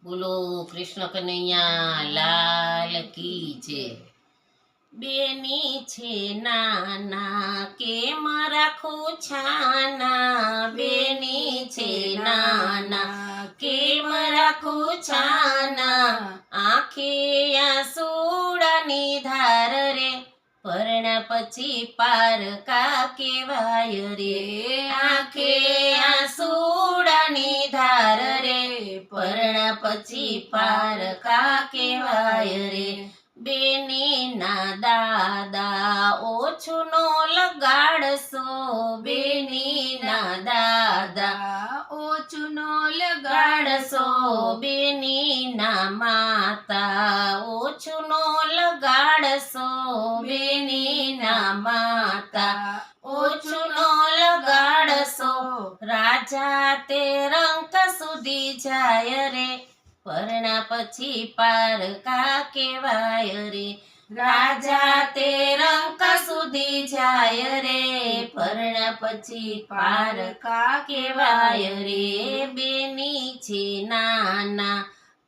બોલો કૃષ્ણ કનૈયા લાલ કી છે. બેની છે નાના કેમ રાખું છાના, બેની છે નાના કેમ રાખું છાના, આંખે આંસુડાની ધાર રે પરણા પછી પારકા કેવાય રે, આંખે આંસુડાની ધાર રે પરણા પછી પારકા કેવાય રે. બેની ના દાદા ઓછું નો લગાડશો, બેની ના દાદા ઓછું નો લગાડશો, બેની ના માતા ઓછું નો લગાડશો, બેની ના માતા ઓછું નો લગાડશો. રાજા તે રંક સુધી જાય રે પરણા પછી પારકા કેવાય રે, રાજા તે રંક સુધી જાય રે પરણા પછી પારકા કેવાય રે. બેની છે નાના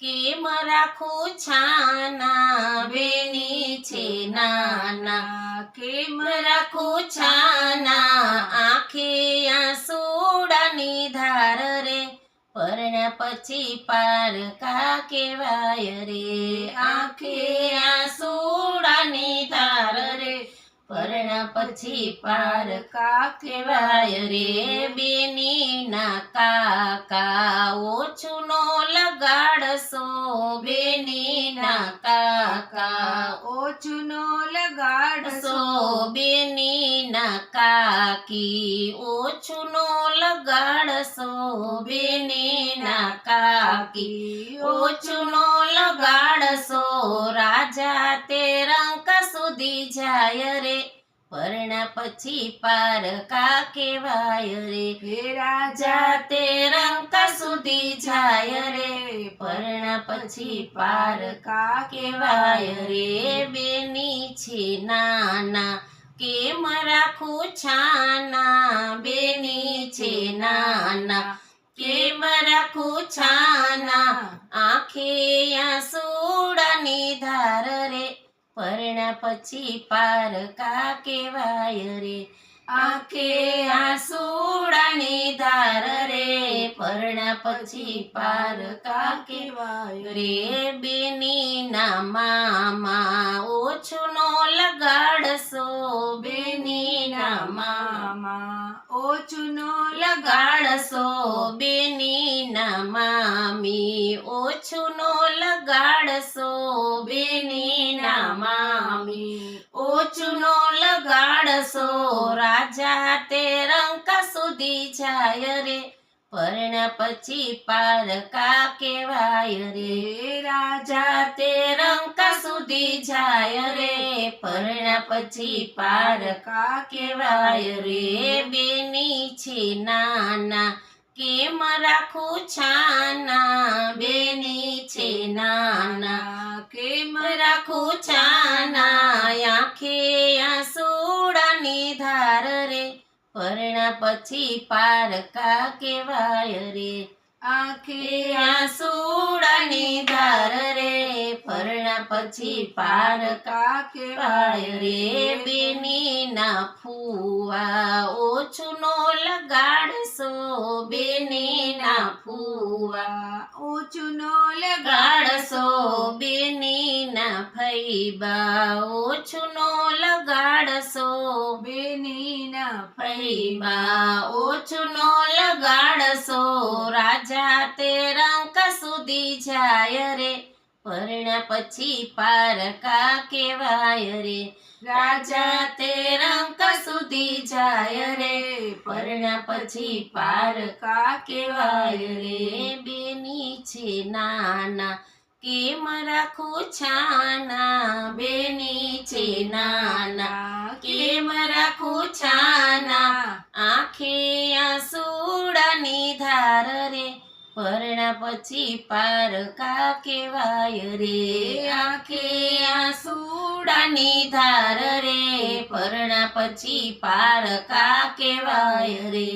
કેમ રાખું છાના, બેની છે નાના કેમ રાખું છાના, આંખે આંસુડાની ધાર રે પરણા પછી પારકા કેવાય રે, આંખે આંસુડાની ધાર રે પરણા પછી પારકા કેવાય રે. બેની ના કાકા ઓછું નો લગાડશો, બેની ના કાકા ઓછું નો લગાડશો, બેની ના કાકી ઓછું નો લગાડશો, બેની ના કાકી ઓછું નો લગાડશો. રાજા તે રંક સુધી જાય રે પરણા પછી પારકા કેવાય રે, રાજા તે રંક સુધી જાય રે પરણા પછી પારકા કેવાય રે. બેની છે નાના કેમ રાખું છાના, બેની છે નાના કેમ રાખું છાના, આંખે આંસુડાની ધાર રે પરણા પછી પારકા કેવાય રે, આંખે આંસુડાની ધાર રે પરણા પછી પારકા કેવાય રે. બેની ના મામા ઓછું નો લગાડશો, બેની ના મામા ઓછું નો લગાડશો, બેની ના મામી ઓછું નો લગાડશો, બેની ના મામી ઓછું નો લગાડશો. રાજા તે રંક સુધી જાય રે પરણા પછી પારકા કેવાય રે, રાજા તે રંક સુધી જાય રે પરણા પછી પારકા કેવાય રે. બેની છે નાના કેમ રાખું છાના, બેની છે નાના કેમ રાખું છાના, આંખે આંસુડાની ધાર રે પરણા પછી પારકા કેવાય રે, આંખે આંસુડાની ધાર રે પરણા પછી પારકા કેવાય રે. બેની ના ફુવા ઓછું નો લગાડશો, બેની ના ફુવા ઓછું નો લગાડશો, બેની ના ફૈબા ઓછું નો લગાડશો, બેની ના ફૈબા ઓછું નો લગાડશો. રાજા તે રંક સુધી જાય રે પરણા પછી પારકા કેવાય રે, રાજા તે રંક સુધી જાય રે પરણા પછી પારકા કેવાય રે. બેની છે નાના કેમ રાખું છાના, બેની છે નાના કેમ રાખું છાના, આંખે આંસુડાની ધાર રે પરણા પછી પારકા કેવાય રે, આંખે આંસુડાની ધાર રે પરણા પછી પારકા કેવાય રે.